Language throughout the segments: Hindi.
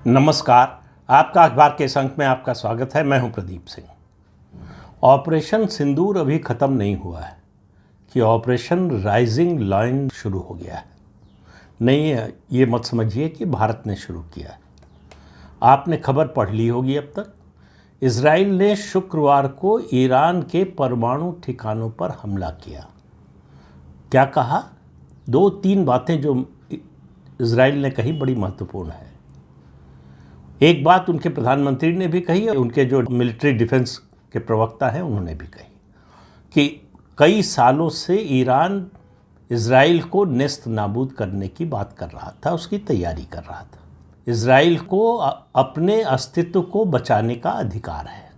नमस्कार। आपका अखबार के इस अंक में आपका स्वागत है। मैं हूं प्रदीप सिंह। ऑपरेशन सिंदूर अभी ख़त्म नहीं हुआ है कि ऑपरेशन राइजिंग लायन शुरू हो गया है। नहीं, ये मत समझिए कि भारत ने शुरू किया है। आपने खबर पढ़ ली होगी अब तक। इजराइल ने शुक्रवार को ईरान के परमाणु ठिकानों पर हमला किया। क्या कहा? 2-3 बातें जो इजराइल ने कही बड़ी महत्वपूर्ण है। एक बात उनके प्रधानमंत्री ने भी कही और उनके जो मिलिट्री डिफेंस के प्रवक्ता हैं उन्होंने भी कही कि कई सालों से ईरान इजराइल को नेस्त नाबूद करने की बात कर रहा था, उसकी तैयारी कर रहा था। इजराइल को अपने अस्तित्व को बचाने का अधिकार है,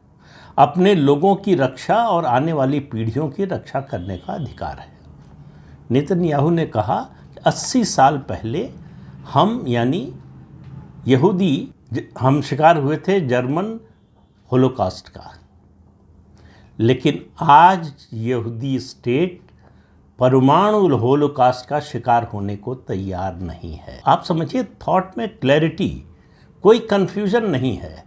अपने लोगों की रक्षा और आने वाली पीढ़ियों की रक्षा करने का अधिकार है। नेतन्याहू ने कहा कि 80 साल पहले हम यानी यहूदी हम शिकार हुए थे जर्मन होलोकॉस्ट का, लेकिन आज यहूदी स्टेट परमाणु होलोकॉस्ट का शिकार होने को तैयार नहीं है। आप समझिए, थॉट में क्लैरिटी, कोई कंफ्यूजन नहीं है,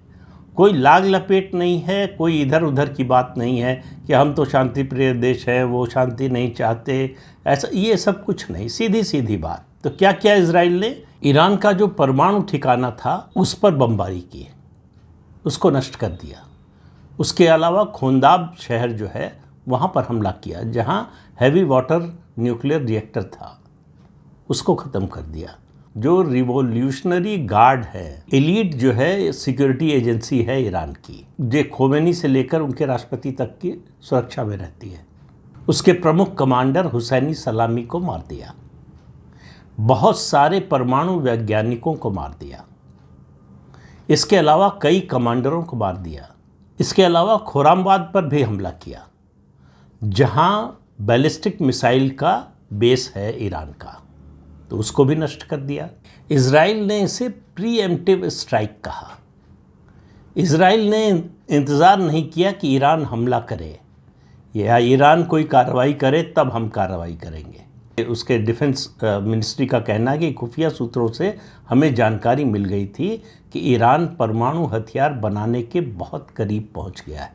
कोई लाग लपेट नहीं है, कोई इधर उधर की बात नहीं है कि हम तो शांति प्रिय देश हैं, वो शांति नहीं चाहते, ऐसा ये सब कुछ नहीं। सीधी सीधी बात। तो क्या किया इजराइल ने? ईरान का जो परमाणु ठिकाना था उस पर बमबारी की, उसको नष्ट कर दिया। उसके अलावा खोंदाब शहर जो है वहाँ पर हमला किया, जहाँ हैवी वाटर न्यूक्लियर रिएक्टर था, उसको ख़त्म कर दिया। जो रिवोल्यूशनरी गार्ड है, एलीट जो है सिक्योरिटी एजेंसी है ईरान की, जो खोमेनी से लेकर उनके राष्ट्रपति तक की सुरक्षा में रहती है, उसके प्रमुख कमांडर हुसैनी सलामी को मार दिया। बहुत सारे परमाणु वैज्ञानिकों को मार दिया। इसके अलावा कई कमांडरों को मार दिया। इसके अलावा खुरामबाद पर भी हमला किया, जहां बैलिस्टिक मिसाइल का बेस है ईरान का, तो उसको भी नष्ट कर दिया। इजराइल ने इसे प्रीएम्प्टिव स्ट्राइक कहा। इजराइल ने इंतज़ार नहीं किया कि ईरान हमला करे या ईरान कोई कार्रवाई करे तब हम कार्रवाई करेंगे। उसके डिफेंस मिनिस्ट्री का कहना है कि खुफिया सूत्रों से हमें जानकारी मिल गई थी कि ईरान परमाणु हथियार बनाने के बहुत करीब पहुंच गया है।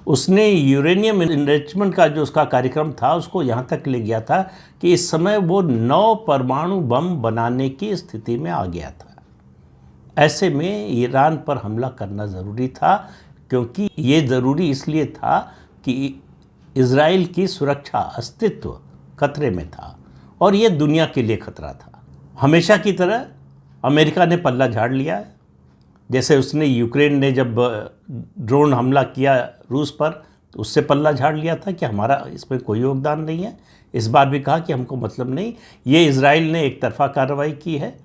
उसने यूरेनियम एनरिचमेंट का जो उसका कार्यक्रम था उसको यहाँ तक ले गया था कि इस समय वो 9 परमाणु बम बनाने की स्थिति में आ गया था। ऐसे में ईरान पर हमला करना ज़रूरी था, क्योंकि ये ज़रूरी इसलिए था कि इजराइल की सुरक्षा, अस्तित्व खतरे में था और ये दुनिया के लिए खतरा था। हमेशा की तरह अमेरिका ने पल्ला झाड़ लिया है। जैसे उसने यूक्रेन ने जब ड्रोन हमला किया रूस पर, तो उससे पल्ला झाड़ लिया था कि हमारा इसमें कोई योगदान नहीं है। इस बार भी कहा कि हमको मतलब नहीं। ये इजराइल ने एक तरफा कार्रवाई की है,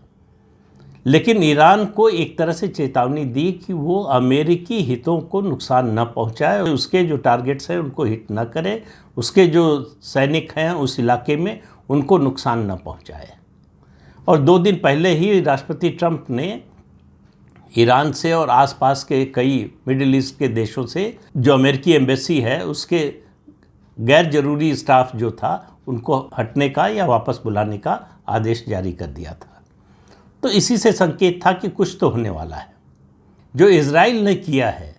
लेकिन ईरान को एक तरह से चेतावनी दी कि वो अमेरिकी हितों को नुकसान न पहुंचाए, उसके जो टारगेट्स हैं उनको हिट न करे, उसके जो सैनिक हैं उस इलाके में उनको नुकसान न पहुंचाए। और 2 दिन पहले ही राष्ट्रपति ट्रंप ने ईरान से और आसपास के कई मिडिल ईस्ट के देशों से जो अमेरिकी एम्बेसी है उसके गैर जरूरी स्टाफ जो था उनको हटने का या वापस बुलाने का आदेश जारी कर दिया था। तो इसी से संकेत था कि कुछ तो होने वाला है। जो इजराइल ने किया है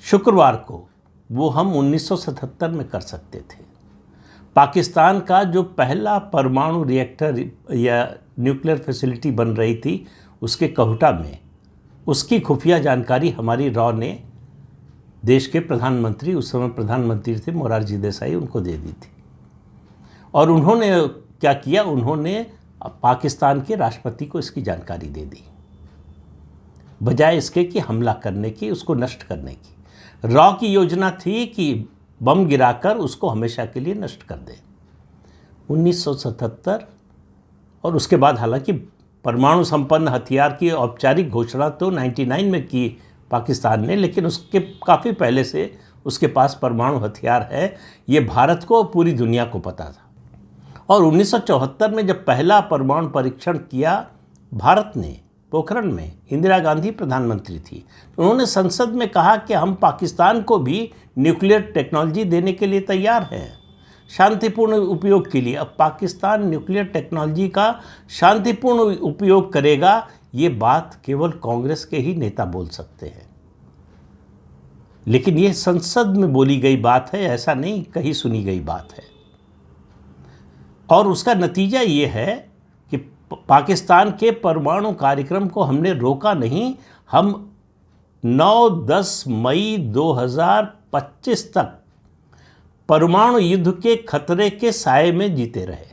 शुक्रवार को, वो हम 1977 में कर सकते थे। पाकिस्तान का जो पहला परमाणु रिएक्टर या न्यूक्लियर फैसिलिटी बन रही थी उसके कहुटा में, उसकी खुफिया जानकारी हमारी रॉ ने देश के प्रधानमंत्री, उस समय प्रधानमंत्री थे मोरारजी देसाई, उनको दे दी थी। और उन्होंने क्या किया? उन्होंने पाकिस्तान के राष्ट्रपति को इसकी जानकारी दे दी, बजाय इसके कि हमला करने की, उसको नष्ट करने की। रॉ की योजना थी कि बम गिराकर उसको हमेशा के लिए नष्ट कर दे। 1977 और उसके बाद हालांकि परमाणु संपन्न हथियार की औपचारिक घोषणा तो 99 में की पाकिस्तान ने, लेकिन उसके काफ़ी पहले से उसके पास परमाणु हथियार है, ये भारत को और पूरी दुनिया को पता था। और 1974 में जब पहला परमाणु परीक्षण किया भारत ने पोखरण में, इंदिरा गांधी प्रधानमंत्री थी, तो उन्होंने संसद में कहा कि हम पाकिस्तान को भी न्यूक्लियर टेक्नोलॉजी देने के लिए तैयार हैं, शांतिपूर्ण उपयोग के लिए। अब पाकिस्तान न्यूक्लियर टेक्नोलॉजी का शांतिपूर्ण उपयोग करेगा, ये बात केवल कांग्रेस के ही नेता बोल सकते हैं, लेकिन ये संसद में बोली गई बात है, ऐसा नहीं कहीं सुनी गई बात है। और उसका नतीजा ये है कि पाकिस्तान के परमाणु कार्यक्रम को हमने रोका नहीं, हम 9-10 मई 2025 तक परमाणु युद्ध के खतरे के साए में जीते रहे।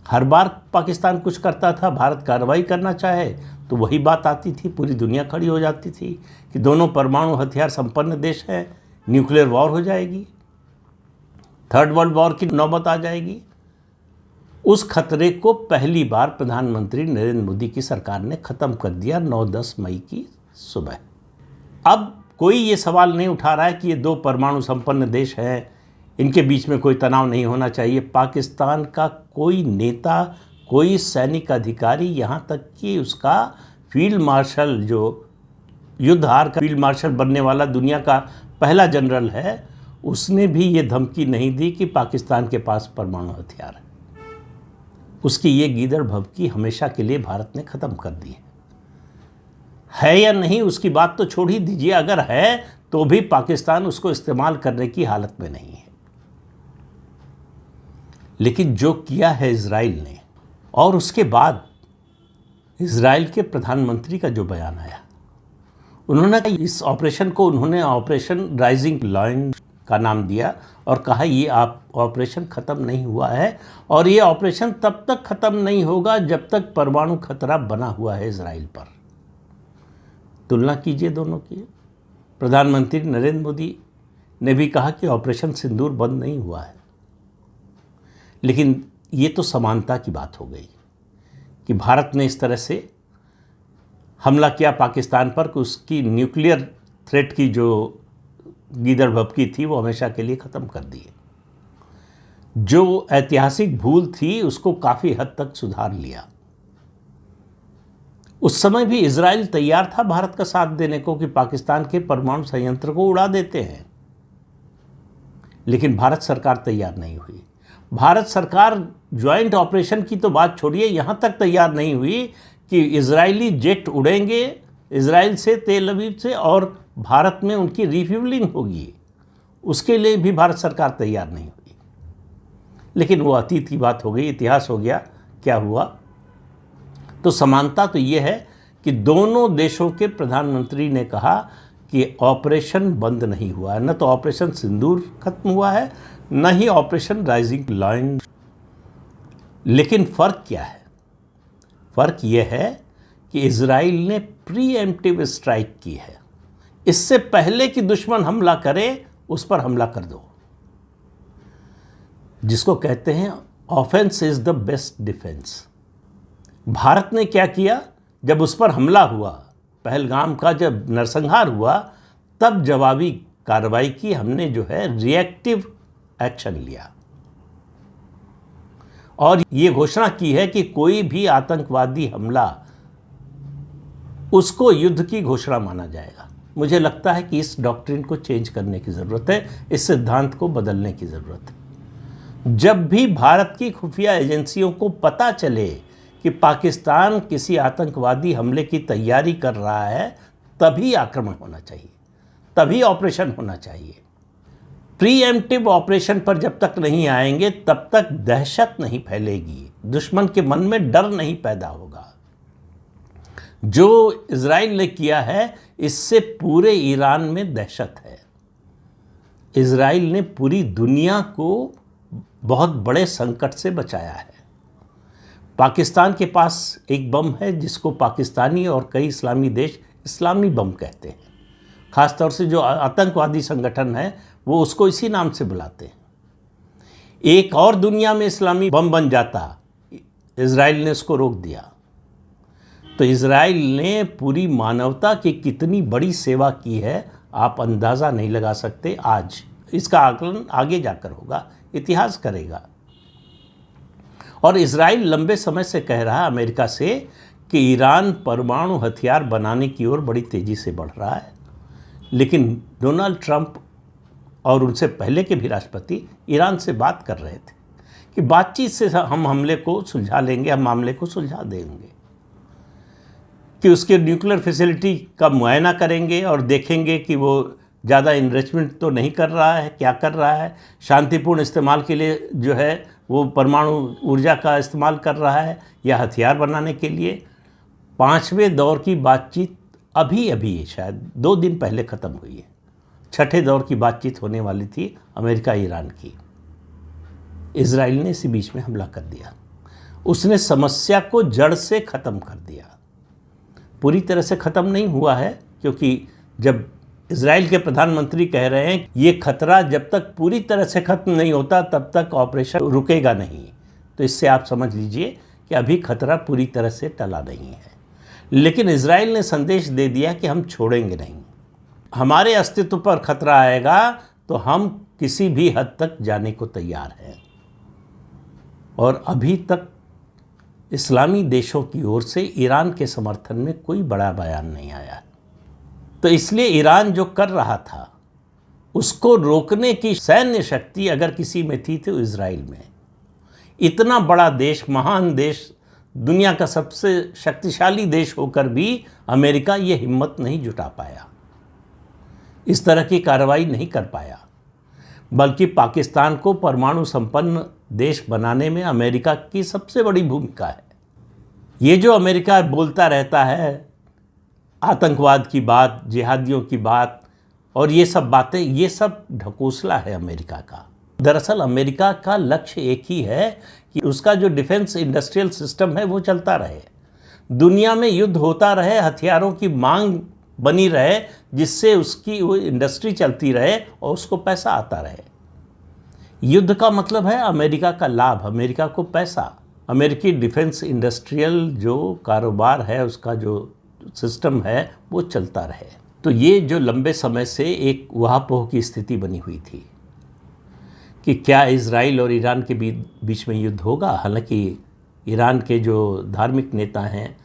हर बार पाकिस्तान कुछ करता था, भारत कार्रवाई करना चाहे तो वही बात आती थी, पूरी दुनिया खड़ी हो जाती थी कि दोनों परमाणु हथियार संपन्न देश हैं, न्यूक्लियर वॉर हो जाएगी, थर्ड वर्ल्ड वॉर की नौबत आ जाएगी। उस खतरे को पहली बार प्रधानमंत्री नरेंद्र मोदी की सरकार ने ख़त्म कर दिया 9-10 मई की सुबह। अब कोई ये सवाल नहीं उठा रहा है कि ये दो परमाणु संपन्न देश हैं, इनके बीच में कोई तनाव नहीं होना चाहिए। पाकिस्तान का कोई नेता, कोई सैनिक अधिकारी, यहाँ तक कि उसका फील्ड मार्शल, जो युद्ध हार का फील्ड मार्शल बनने वाला दुनिया का पहला जनरल है, उसने भी ये धमकी नहीं दी कि पाकिस्तान के पास परमाणु हथियार है। उसकी ये गीदड़ भभकी हमेशा के लिए भारत ने ख़त्म कर दी है या नहीं उसकी बात तो छोड़ ही दीजिए, अगर है तो भी पाकिस्तान उसको इस्तेमाल करने की हालत में नहीं है। लेकिन जो किया है इजराइल ने, और उसके बाद इजराइल के प्रधानमंत्री का जो बयान आया, उन्होंने इस ऑपरेशन को ऑपरेशन राइजिंग लायन का नाम दिया और कहा ये ऑपरेशन ख़त्म नहीं हुआ है और ये ऑपरेशन तब तक ख़त्म नहीं होगा जब तक परमाणु खतरा बना हुआ है इजराइल पर। तुलना कीजिए दोनों की। प्रधानमंत्री नरेंद्र मोदी ने भी कहा कि ऑपरेशन सिंदूर बंद नहीं हुआ है, लेकिन ये तो समानता की बात हो गई कि भारत ने इस तरह से हमला किया पाकिस्तान पर कि उसकी न्यूक्लियर थ्रेट की जो गीदड़ भभकी थी वो हमेशा के लिए ख़त्म कर दी। जो ऐतिहासिक भूल थी उसको काफ़ी हद तक सुधार लिया। उस समय भी इजराइल तैयार था भारत का साथ देने को कि पाकिस्तान के परमाणु संयंत्र को उड़ा देते हैं, लेकिन भारत सरकार तैयार नहीं हुई। भारत सरकार ज्वाइंट ऑपरेशन की तो बात छोड़िए, यहाँ तक तैयार नहीं हुई कि इजरायली जेट उड़ेंगे इजराइल से, तेल अवीव से, और भारत में उनकी रिफ्यूलिंग होगी, उसके लिए भी भारत सरकार तैयार नहीं हुई। लेकिन वो अतीत की बात हो गई, इतिहास हो गया। क्या हुआ? तो समानता तो ये है कि दोनों देशों के प्रधानमंत्री ने कहा कि ऑपरेशन बंद नहीं हुआ है, न तो ऑपरेशन सिंदूर खत्म हुआ है, न ही ऑपरेशन राइजिंग लायन। लेकिन फ़र्क क्या है? फ़र्क यह है कि इजराइल ने प्रीएम्प्टिव स्ट्राइक की है। इससे पहले कि दुश्मन हमला करे उस पर हमला कर दो, जिसको कहते हैं offence is the best defence. Bharat ने क्या किया? जब उस पर हमला हुआ, पहलगाम का जब नरसंहार हुआ, तब जवाबी कार्रवाई की। हमने जो है रिएक्टिव एक्शन लिया और ये घोषणा की है कि कोई भी आतंकवादी हमला उसको युद्ध की घोषणा माना जाएगा। मुझे लगता है कि इस डॉक्ट्रिन को चेंज करने की ज़रूरत है, इस सिद्धांत को बदलने की ज़रूरत है। जब भी भारत की खुफिया एजेंसियों को पता चले कि पाकिस्तान किसी आतंकवादी हमले की तैयारी कर रहा है, तभी आक्रमण होना चाहिए, तभी ऑपरेशन होना चाहिए। प्रीएम्प्टिव ऑपरेशन पर जब तक नहीं आएंगे तब तक दहशत नहीं फैलेगी, दुश्मन के मन में डर नहीं पैदा होगा। जो इजराइल ने किया है, इससे पूरे ईरान में दहशत है। इजराइल ने पूरी दुनिया को बहुत बड़े संकट से बचाया है। पाकिस्तान के पास एक बम है जिसको पाकिस्तानी और कई इस्लामी देश इस्लामी बम कहते हैं। ख़ासतौर से जो आतंकवादी संगठन है वो उसको इसी नाम से बुलाते हैं। एक और दुनिया में इस्लामी बम बन जाता, इजराइल ने उसको रोक दिया। तो इजराइल ने पूरी मानवता की कितनी बड़ी सेवा की है, आप अंदाज़ा नहीं लगा सकते। आज इसका आकलन आगे जाकर होगा, इतिहास करेगा। और इजराइल लंबे समय से कह रहा है अमेरिका से कि ईरान परमाणु हथियार बनाने की ओर बड़ी तेज़ी से बढ़ रहा है, लेकिन डोनाल्ड ट्रंप और उनसे पहले के भी राष्ट्रपति ईरान से बात कर रहे थे कि बातचीत से हम हमले को सुलझा लेंगे, हम मामले को सुलझा देंगे। कि उसके न्यूक्लियर फैसिलिटी का मुआयना करेंगे और देखेंगे कि वो ज़्यादा इन्वेस्टमेंट तो नहीं कर रहा है, क्या कर रहा है, शांतिपूर्ण इस्तेमाल के लिए जो है वो परमाणु ऊर्जा का इस्तेमाल कर रहा है या हथियार बनाने के लिए। 5वें दौर की बातचीत अभी अभी शायद 2 दिन पहले ख़त्म हुई है। 6ठे दौर की बातचीत होने वाली थी अमेरिका ईरान की। इजराइल ने इसी बीच में हमला कर दिया। उसने समस्या को जड़ से ख़त्म कर दिया। पूरी तरह से ख़त्म नहीं हुआ है, क्योंकि जब इजराइल के प्रधानमंत्री कह रहे हैं ये खतरा जब तक पूरी तरह से ख़त्म नहीं होता तब तक ऑपरेशन रुकेगा नहीं, तो इससे आप समझ लीजिए कि अभी खतरा पूरी तरह से टला नहीं है। लेकिन इजराइल ने संदेश दे दिया कि हम छोड़ेंगे नहीं, हमारे अस्तित्व पर खतरा आएगा तो हम किसी भी हद तक जाने को तैयार हैं। और अभी तक इस्लामी देशों की ओर से ईरान के समर्थन में कोई बड़ा बयान नहीं आया। तो इसलिए ईरान जो कर रहा था उसको रोकने की सैन्य शक्ति अगर किसी में थी तो इजराइल में। इतना बड़ा देश, महान देश, दुनिया का सबसे शक्तिशाली देश होकर भी अमेरिका ये हिम्मत नहीं जुटा पाया, इस तरह की कार्रवाई नहीं कर पाया। बल्कि पाकिस्तान को परमाणु संपन्न देश बनाने में अमेरिका की सबसे बड़ी भूमिका है। ये जो अमेरिका बोलता रहता है आतंकवाद की बात, जिहादियों की बात और ये सब बातें, ये सब ढकोसला है अमेरिका का। दरअसल अमेरिका का लक्ष्य एक ही है कि उसका जो डिफेंस इंडस्ट्रियल सिस्टम है वो चलता रहे, दुनिया में युद्ध होता रहे, हथियारों की मांग बनी रहे, जिससे उसकी वो इंडस्ट्री चलती रहे और उसको पैसा आता रहे। युद्ध का मतलब है अमेरिका का लाभ, अमेरिका को पैसा। अमेरिकी डिफेंस इंडस्ट्रियल जो कारोबार है, उसका जो सिस्टम है वो चलता रहे। तो ये जो लंबे समय से एक उहापोह की स्थिति बनी हुई थी कि क्या इजराइल और ईरान के बीच में युद्ध होगा। हालांकि ईरान के जो धार्मिक नेता हैं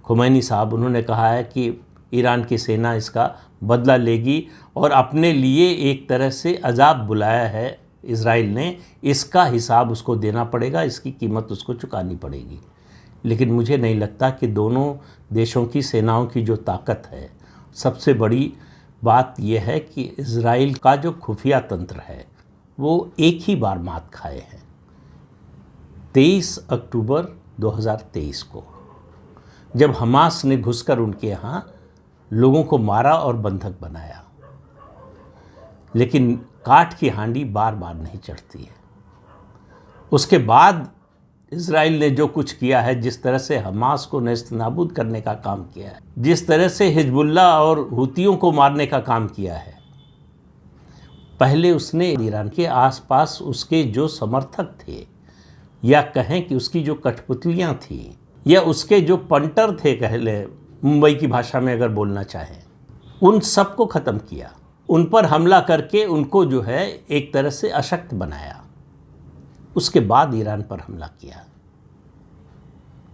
खुमैनी साहब, उन्होंने कहा है कि ईरान की सेना इसका बदला लेगी और अपने लिए एक तरह से अजाब बुलाया है इजराइल ने, इसका हिसाब उसको देना पड़ेगा, इसकी कीमत उसको चुकानी पड़ेगी। लेकिन मुझे नहीं लगता कि दोनों देशों की सेनाओं की जो ताकत है, सबसे बड़ी बात यह है कि इजराइल का जो खुफिया तंत्र है वो एक ही बार मात खाए हैं 23 अक्टूबर 2023 को, जब हमास ने घुसकर उनके यहाँ लोगों को मारा और बंधक बनाया। लेकिन काठ की हांडी बार बार नहीं चढ़ती है। उसके बाद इजराइल ने जो कुछ किया है, जिस तरह से हमास को नेस्तनाबूद करने का काम किया है, जिस तरह से हिजबुल्लाह और हुतियों को मारने का काम किया है, पहले उसने ईरान के आसपास उसके जो समर्थक थे, या कहें कि उसकी जो कठपुतलियां थीं, या उसके जो पंटर थे, कह ले मुंबई की भाषा में अगर बोलना चाहें, उन सबको ख़त्म किया। उन पर हमला करके उनको जो है एक तरह से अशक्त बनाया। उसके बाद ईरान पर हमला किया।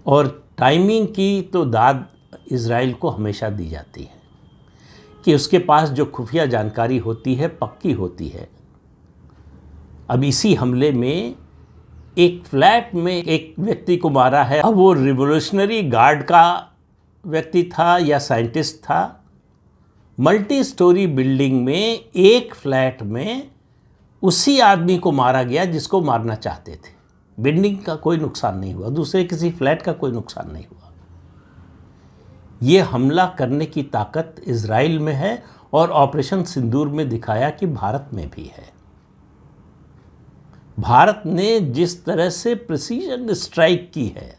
और टाइमिंग की तो दाद इजराइल को हमेशा दी जाती है कि उसके पास जो खुफिया जानकारी होती है पक्की होती है। अब इसी हमले में एक फ्लैट में एक व्यक्ति को मारा है। अब वो रिवोल्यूशनरी गार्ड का व्यक्ति था या साइंटिस्ट था। मल्टी स्टोरी बिल्डिंग में एक फ्लैट में उसी आदमी को मारा गया जिसको मारना चाहते थे। बिल्डिंग का कोई नुकसान नहीं हुआ, दूसरे किसी फ्लैट का कोई नुकसान नहीं हुआ। ये हमला करने की ताकत इजराइल में है और ऑपरेशन सिंदूर में दिखाया कि भारत में भी है। भारत ने जिस तरह से प्रिसीजन स्ट्राइक की है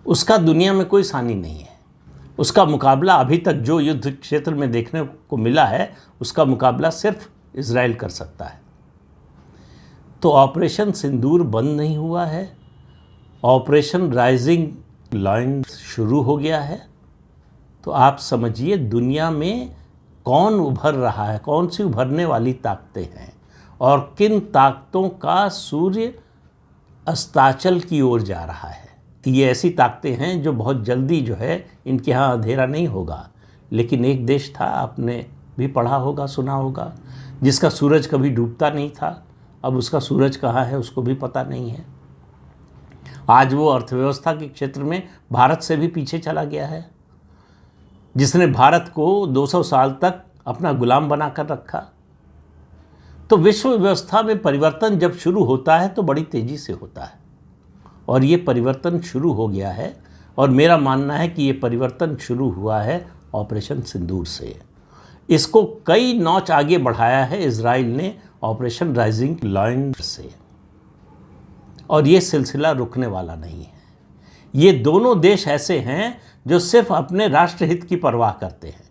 उसका दुनिया में कोई सानी नहीं है। उसका मुकाबला अभी तक जो युद्ध क्षेत्र में देखने को मिला है उसका मुकाबला सिर्फ इजराइल कर सकता है। तो ऑपरेशन सिंदूर बंद नहीं हुआ है, ऑपरेशन राइजिंग लायन शुरू हो गया है। तो आप समझिए दुनिया में कौन उभर रहा है, कौन सी उभरने वाली ताकतें हैं और किन ताकतों का सूर्य अस्ताचल की ओर जा रहा है। ये ऐसी ताकतें हैं जो बहुत जल्दी जो है इनके यहाँ अंधेरा नहीं होगा। लेकिन एक देश था, आपने भी पढ़ा होगा, सुना होगा, जिसका सूरज कभी डूबता नहीं था। अब उसका सूरज कहाँ है उसको भी पता नहीं है। आज वो अर्थव्यवस्था के क्षेत्र में भारत से भी पीछे चला गया है, जिसने भारत को 200 साल तक अपना गुलाम बनाकर रखा। तो विश्व व्यवस्था में परिवर्तन जब शुरू होता है तो बड़ी तेज़ी से होता है, और ये परिवर्तन शुरू हो गया है। और मेरा मानना है कि ये परिवर्तन शुरू हुआ है ऑपरेशन सिंदूर से। इसको कई नॉच आगे बढ़ाया है इजराइल ने ऑपरेशन राइजिंग लायन से, और ये सिलसिला रुकने वाला नहीं है। ये दोनों देश ऐसे हैं जो सिर्फ अपने राष्ट्रहित की परवाह करते हैं।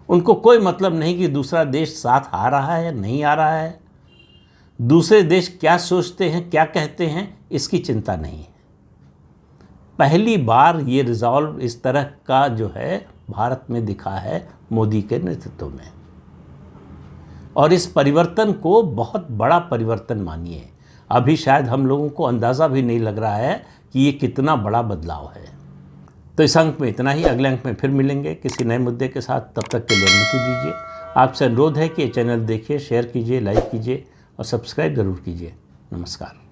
उनको कोई मतलब नहीं कि दूसरा देश साथ आ रहा है या नहीं आ रहा है, दूसरे देश क्या सोचते हैं, क्या कहते हैं, इसकी चिंता नहीं है। पहली बार ये रिजॉल्व इस तरह का जो है भारत में दिखा है मोदी के नेतृत्व में, और इस परिवर्तन को बहुत बड़ा परिवर्तन मानिए। अभी शायद हम लोगों को अंदाज़ा भी नहीं लग रहा है कि ये कितना बड़ा बदलाव है। तो इस अंक में इतना ही। अगले अंक में फिर मिलेंगे किसी नए मुद्दे के साथ। तब तक के लिए अनुमति दीजिए। आपसे अनुरोध है कि ये चैनल देखिए, शेयर कीजिए, लाइक कीजिए और सब्सक्राइब ज़रूर कीजिए। नमस्कार।